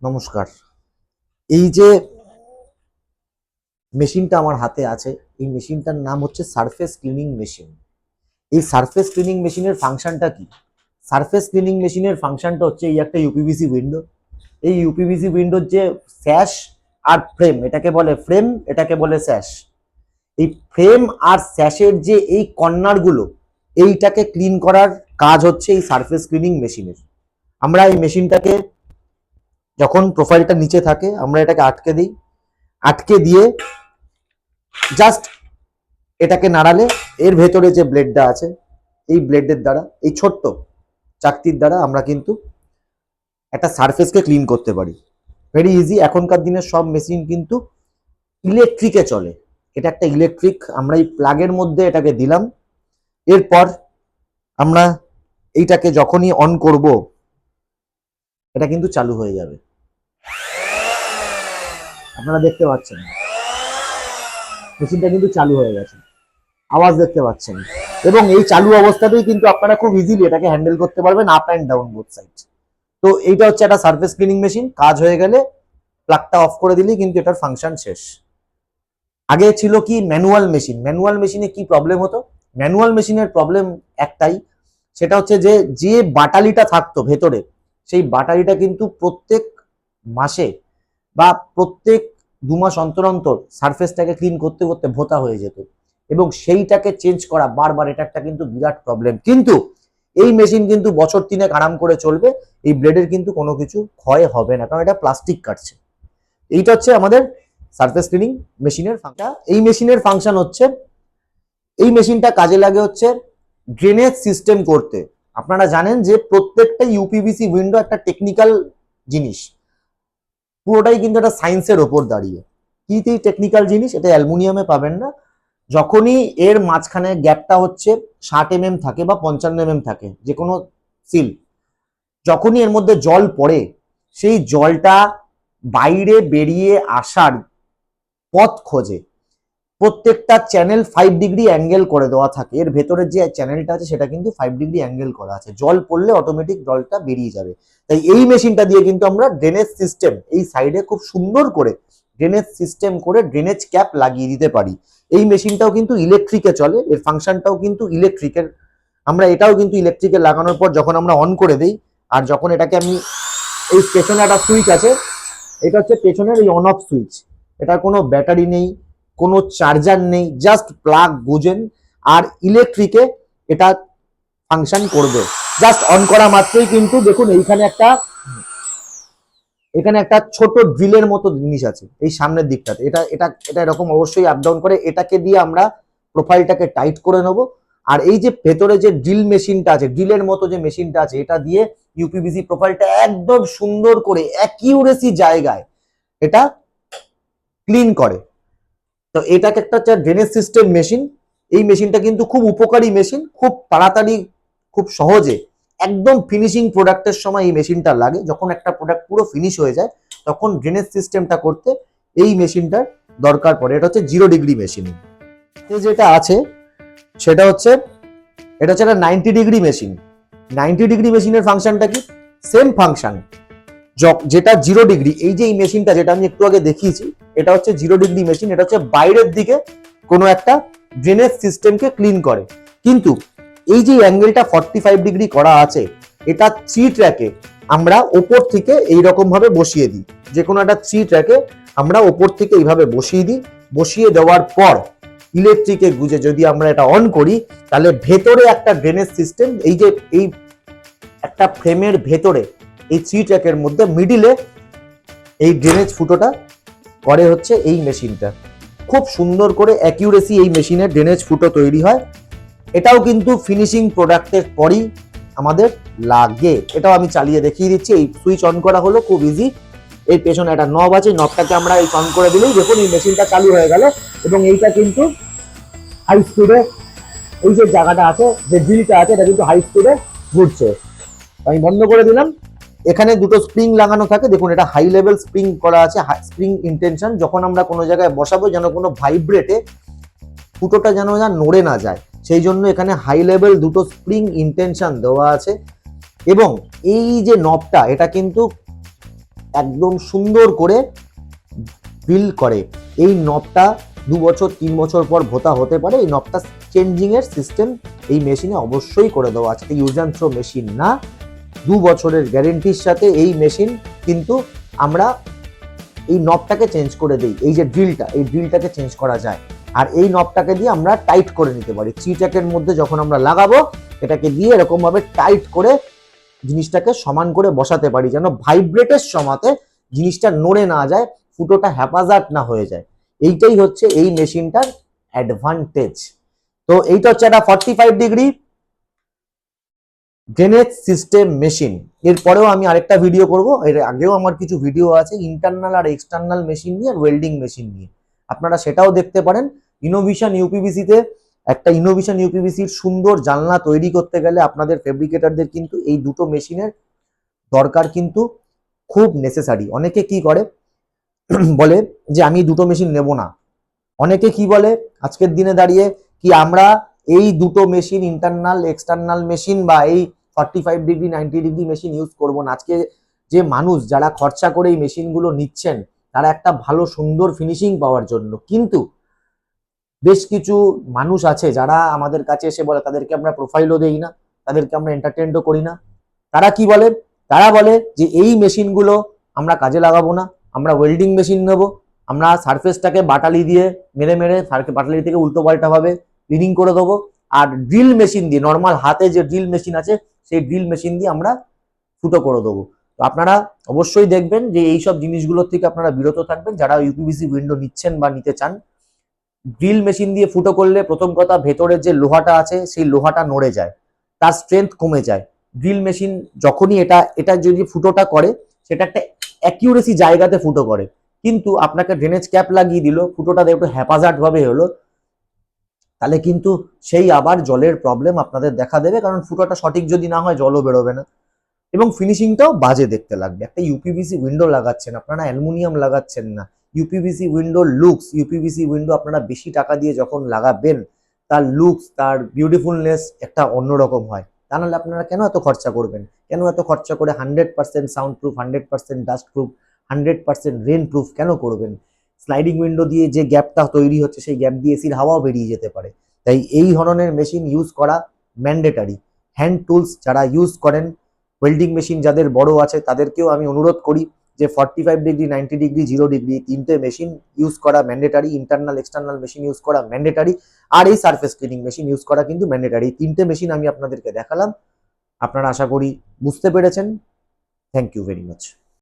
নমস্কার। এই যে মেশিনটা আমার হাতে আছে, এই মেশিনটার নাম হচ্ছে সারফেস ক্লিনিং মেশিন। এই সারফেস ক্লিনিং মেশিনের ফাংশনটা কি? সারফেস ক্লিনিং মেশিনের ফাংশনটা হচ্ছে এই একটা ইউপিভিসি উইন্ডো। এই ইউপিভিসি উইন্ডোর যে স্যাশ আর ফ্রেম, এটাকে বলে ফ্রেম, এটাকে বলে স্যাশ। এই ফ্রেম আর স্যাশের যে এই কর্নারগুলো, এইটাকে ক্লিন করার কাজ হচ্ছে এই সারফেস ক্লিনিং মেশিনের। আমরা এই মেশিনটাকে যখন প্রোফাইলটা নিচে থাকে আমরা এটাকে আটকে দিই, আটকে দিয়ে জাস্ট এটাকে নাড়ালে এর ভেতরে যে ব্লেডটা আছে, এই ব্লেডের দ্বারা, এই ছোট্ট চাকতির দ্বারা আমরা কিন্তু একটা সারফেসকে ক্লিন করতে পারি। Very easy. এখনকার দিনের সব মেশিন কিন্তু ইলেকট্রিকে চলে। এটা একটা ইলেকট্রিক, আমরা এই প্লাগের মধ্যে এটাকে দিলাম। এরপর আমরা এইটাকে যখনই অন করব, এটা কিন্তু চালু হয়ে যাবে। আপনারা দেখতে পাচ্ছেন মেশিনটা কিন্তু চালু হয়ে গেছে, আওয়াজ দেখতে পাচ্ছেন। এবং এই চালু অবস্থাতেই কিন্তু আপনারা খুব ইজিলি এটাকে হ্যান্ডেল করতে পারবেন up and down both side. তো এইটা হচ্ছে একটা সারফেস ক্লিনিং মেশিন। কাজ হয়ে গেলে প্লাগটা অফ করে দিলেই কিন্তু এটার ফাংশন শেষ। আগে ছিল কি ম্যানুয়াল মেশিন। ম্যানুয়াল মেশিনে কি প্রবলেম হতো? ম্যানুয়াল মেশিনের প্রবলেম একটাই, সেটা হচ্ছে যে বাটালিটা থাকতো ভেতরে, সেই বাটালিটা কিন্তু প্রত্যেক মাসে বা প্রত্যেক 2 মাস অন্তর অন্তর সারফেসটাকে ক্লিন করতে করতে ভোতা হয়ে যেত, এবং সেইটাকে চেঞ্জ করা বারবার, এটা একটা কিন্তু বিরাট প্রবলেম। কিন্তু এই মেশিন কিন্তু বছর 3 আরাম করে চলবে। এই ব্লেডের কিন্তু কোনো কিছু ক্ষয় হবে না, কারণ এটা প্লাস্টিক কাটছে। এইটা হচ্ছে আমাদের সারফেস ক্লিনিং মেশিনের ফাংশন। এই মেশিনের ফাংশন হচ্ছে, এই মেশিনটা কাজে লাগে হচ্ছে ড্রেনেজ সিস্টেম করতে। আপনারা জানেন যে প্রত্যেকটা ইউপিভিসি উইন্ডো একটা টেকনিক্যাল জিনিস, পুরোটাই কিন্তু একটা সায়েন্সের ওপর দাঁড়িয়ে। কি টেকনিক্যাল জিনিস? এটা অ্যালুমিনিয়ামে পাবেন না। যখনই এর মাঝখানে গ্যাপটা হচ্ছে 60 mm থাকে বা 55 mm থাকে, যে কোনো সিল, যখনই এর মধ্যে জল পড়ে, সেই জলটা বাইরে বেরিয়ে আসার পথ খোঁজে। প্রত্যেকটা চ্যানেল 5 ডিগ্রি অ্যাঙ্গেল করে দেওয়া থাকে। এর ভেতরে যে চ্যানেলটা আছে সেটা কিন্তু 5 ডিগ্রি অ্যাঙ্গেল করা আছে। জল পড়লে অটোমেটিক জলটা বেরিয়ে যাবে। তাই এই মেশিনটা দিয়ে কিন্তু আমরা ড্রেনেজ সিস্টেম এই সাইডে খুব সুন্দর করে ড্রেনেজ সিস্টেম করে ড্রেনেজ ক্যাপ লাগিয়ে দিতে পারি। এই মেশিনটাও কিন্তু ইলেকট্রিকে চলে, এর ফাংশনটাও কিন্তু ইলেকট্রিকের। আমরা এটাও কিন্তু ইলেকট্রিকে লাগানোর পর যখন আমরা অন করে দিই, আর যখন এটাকে আমি, এই পেছনে একটা সুইচ আছে, এটা হচ্ছে পেছনের এই অন অফ সুইচ। এটা কোনো ব্যাটারি নেই, কোনো চার্জার নেই, জাস্ট প্লাগ গুজেন আর ইলেকট্রিকে এটা ফাংশন করবে। জাস্ট অন করা মাত্রই কিন্তু দেখুন এখানে একটা ছোট ড্রিলের মতো জিনিস আছে এই সামনের দিকটাতে। এটা এটা এটা এরকম অবশ্যই আপ ডাউন করে, এটাকে দিয়ে আমরা প্রোফাইলটাকে টাইট করে নেব। আর এই যে ভেতরে যে ড্রিল মেশিনটা আছে, ড্রিলের মতো যে মেশিনটা আছে, এটা দিয়ে ইউপিভিসি প্রোফাইলটা একদম সুন্দর করে অ্যাকিউরেসি জায়গায় এটা ক্লিন করে। তো এটাকে একটা হচ্ছে ড্রেনেজ সিস্টেম মেশিন। এই মেশিনটা কিন্তু খুব উপকারী মেশিন, খুব তাড়াতাড়ি, খুব সহজে একদম ফিনিশিং প্রোডাক্টের সময় এই মেশিনটা লাগে। যখন একটা প্রোডাক্ট পুরো ফিনিশ হয়ে যায় তখন ড্রেনেজ সিস্টেমটা করতে এই মেশিনটার দরকার পড়ে। এটা হচ্ছে 0 ডিগ্রি মেশিন। যেটা আছে সেটা হচ্ছে, এটা হচ্ছে একটা 90 ডিগ্রি মেশিন। 90 ডিগ্রি মেশিনের ফাংশনটা কি? সেম ফাংশন, যেটা 0 ডিগ্রি। এই যে এই মেশিনটা যেটা আমি একটু আগে দেখিয়েছি, এটা হচ্ছে 0 ডিগ্রি মেশিন। এটা হচ্ছে বাইরের দিকে কোনো একটা ড্রেনেজ সিস্টেমকে ক্লিন করে। কিন্তু এই যে অ্যাঙ্গেলটা 45 ডিগ্রি করা আছে, এটা 3 ট্র্যাকে আমরা ওপর থেকে এইরকম ভাবে বসিয়ে দিই। যে কোনো একটা 3 ট্র্যাকে আমরা ওপর থেকে এইভাবে বসিয়ে দিই। বসিয়ে দেওয়ার পর ইলেকট্রিকে গুজে যদি আমরা এটা অন করি, তাহলে ভেতরে একটা ড্রেনেজ সিস্টেম, এই যে এই একটা ফ্রেমের ভেতরে এই 3 ট্র্যাকের মধ্যে মিডিলে এই ড্রেনেজ ফুটোটা করে হচ্ছে এই মেশিনটা। খুব সুন্দর করে অ্যাকিউরেসি এই মেশিনের ড্রেনেজ ফুটো তৈরি হয়। এটাও কিন্তু ফিনিশিং প্রোডাক্টের পরই আমাদের লাগে। এটাও আমি চালিয়ে দেখিয়ে দিচ্ছি। এই সুইচ অন করা হলো, খুব ইজি। এই পেছনে একটা নব আছে, নবটাকে আমরা এই অন করে দিলেই দেখুন এই মেশিনটা চালু হয়ে গেল। এবং এইটা কিন্তু হাই স্পিডে, এই যে জায়গাটা আছে, যে ড্রিলটা আছে, এটা কিন্তু হাই স্পিডে ঘুরছে। আমি বন্ধ করে দিলাম। এখানে দুটো স্প্রিং লাগানো থাকে, দেখুন এটা হাই লেভেল স্প্রিং করা আছে, স্প্রিং ইনটেনশন। যখন আমরা কোনো জায়গায় বসাবো যেন কোনো ভাইব্রেটে ফুটোটা যেন নড়ে না যায়, সেই জন্য এখানে হাই লেভেল দুটো স্প্রিং ইনটেনশন দেওয়া আছে। এবং এই যে নবটা, এটা কিন্তু একদম সুন্দর করে ড্রিল করে। এই নবটা 2 বছর 3 বছর পর ভোতা হতে পারে, এই নবটা চেঞ্জিং এর সিস্টেম এই মেশিনে অবশ্যই করে দেওয়া আছে। ইউজ অ্যান্ড থ্রো মেশিন না, 2 বছরের গ্যারেন্টির সাথে এই মেশিন কিন্তু আমরা এই নবটাকে চেঞ্জ করে দিই। এই যে ড্রিলটা, এই ড্রিলটাকে চেঞ্জ করা যায়, আর এই নবটাকে দিয়ে আমরা টাইট করে নিতে পারি। চিটাকের মধ্যে যখন আমরা লাগাবো এটাকে দিয়ে এরকম ভাবে টাইট করে জিনিসটাকে সমান করে বসাতে পারি, যেন ভাইব্রেটের সময়তে জিনিসটা নড়ে না যায়, ফুটোটা হ্যাপাজার্ট না হয়ে যায়। এইটাই হচ্ছে এই মেশিনটার অ্যাডভান্টেজ। তো এইটা হচ্ছে একটা 45 ডিগ্রি ড্রেনেজ সিস্টেম মেশিন। এরপরেও আমি আরেকটা ভিডিও করব, এর আগেও আমার কিছু ভিডিও আছে ইন্টারনাল আর এক্সটার্নাল মেশিন নিয়ে আর ওয়েল্ডিং মেশিন নিয়ে, আপনারা সেটাও দেখতে পারেন। ইনোভিশন ইউপিভিসিতে একটা ইনোভিশন ইউপিভিসির সুন্দর জানলা তৈরি করতে গেলে আপনাদের ফেব্রিকেটরদের কিন্তু এই দুটো মেশিনের দরকার কিন্তু খুব নেসেসারি। অনেকে কি করে বলে যে আমি দুটো মেশিন নেব না, অনেকে কি বলে আজকের দিনে দাঁড়িয়ে কি আমরা এই দুটো মেশিন ইন্টারনাল এক্সটার্নাল মেশিন বা এই 45 ডিগ্রি 90 ডিগ্রি মেশিন ইউজ করবো না। আজকে যে মানুষ যারা খরচা করে এই মেশিনগুলো নিচ্ছেন তারা একটা ভালো সুন্দর ফিনিশিং পাওয়ার জন্য, কিন্তু বেশ কিছু মানুষ আছে যারা আমাদের কাছে এসে বলে, তাদেরকে আমরা প্রোফাইলও দেই না, তাদেরকে আমরা এন্টারটেনও করি না। তারা কি বলে, তারা বলে যে এই মেশিনগুলো আমরা কাজে লাগাবো না, আমরা ওয়েল্ডিং মেশিন নেব, আমরা সারফেসটাকে বাটালি দিয়ে মেরে মেরে বাটালি থেকে উল্টো পাল্টা ভাবে ক্লিনিং করে দেবো, আর ড্রিল মেশিন দিয়ে নর্মাল হাতে যে ড্রিল মেশিন আছে সেই ড্রিল মেশিন দিয়ে আমরা ফুটো করে দেবো। তো আপনারা অবশ্যই দেখবেন যে এইসব জিনিসগুলোর থেকে আপনারা বিরত থাকবেন যারা ইউপিভিসি উইন্ডো নিচ্ছেন বা নিতে চান। ড্রিল মেশিন দিয়ে ফুটো করলে প্রথম কথা ভেতরের যে লোহাটা আছে সেই লোহাটা নড়ে যায়, তার স্ট্রেংথ কমে যায়। ড্রিল মেশিন যখনই এটা যদি ফুটোটা করে সেটা একটা অ্যাকিউরেসি জায়গাতে ফুটো করে, কিন্তু আপনাকে ড্রেনেজ ক্যাপ লাগিয়ে দিল, ফুটোটা একটু হ্যাপাজার্ট ভাবে হলো, তাহলে কিন্তু সেই আবার জলের প্রবলেম আপনাদের দেখা দেবে, কারণ ফুটোটা সঠিক যদি না হয় জলও বেরোবে না এবং ফিনিশিংটাও বাজে দেখতে লাগবে। একটা ইউপিভিসি উইন্ডো লাগাচ্ছেন আপনারা, অ্যালুমিনিয়াম লাগাচ্ছেন না। UPVC window looks, uPVC window আপনারা বেশি টাকা দিয়ে যখন লাগাবেন তার লুকস, তার বিউটিফুলনেস একটা অন্যরকম হয়। তা নাহলে আপনারা কেন এত খরচা করবেন, কেন এত খরচা করে 100% sound proof, 100% dust proof, 100% rain proof কেন করবেন? স্লাইডিং উইন্ডো দিয়ে যে গ্যাপটা তৈরি হচ্ছে সেই গ্যাপ দিয়ে এসির হাওয়াও বেরিয়ে যেতে পারে। তাই এই ধরনের মেশিন ইউজ করা ম্যান্ডেটারি। হ্যান্ড টুলস যারা ইউজ করেন, ওয়েল্ডিং মেশিন যাদের বড় আছে তাদেরকেও আমি অনুরোধ করি যে 45 ডিগ্রি 90 ডিগ্রি 0 ডিগ্রি তিনটে মেশিন ইউজ করা mandatory, internal external machine use করা ম্যান্ডেটারি, আর এই সারফেস ক্লিনিং মেশিন ইউজ করা কিন্তু ম্যান্ডেটারি। তিনটে মেশিন আমি আপনাদেরকে দেখালাম, আপনারা আশা করি বুঝতে পেরেছেন। Thank you very much.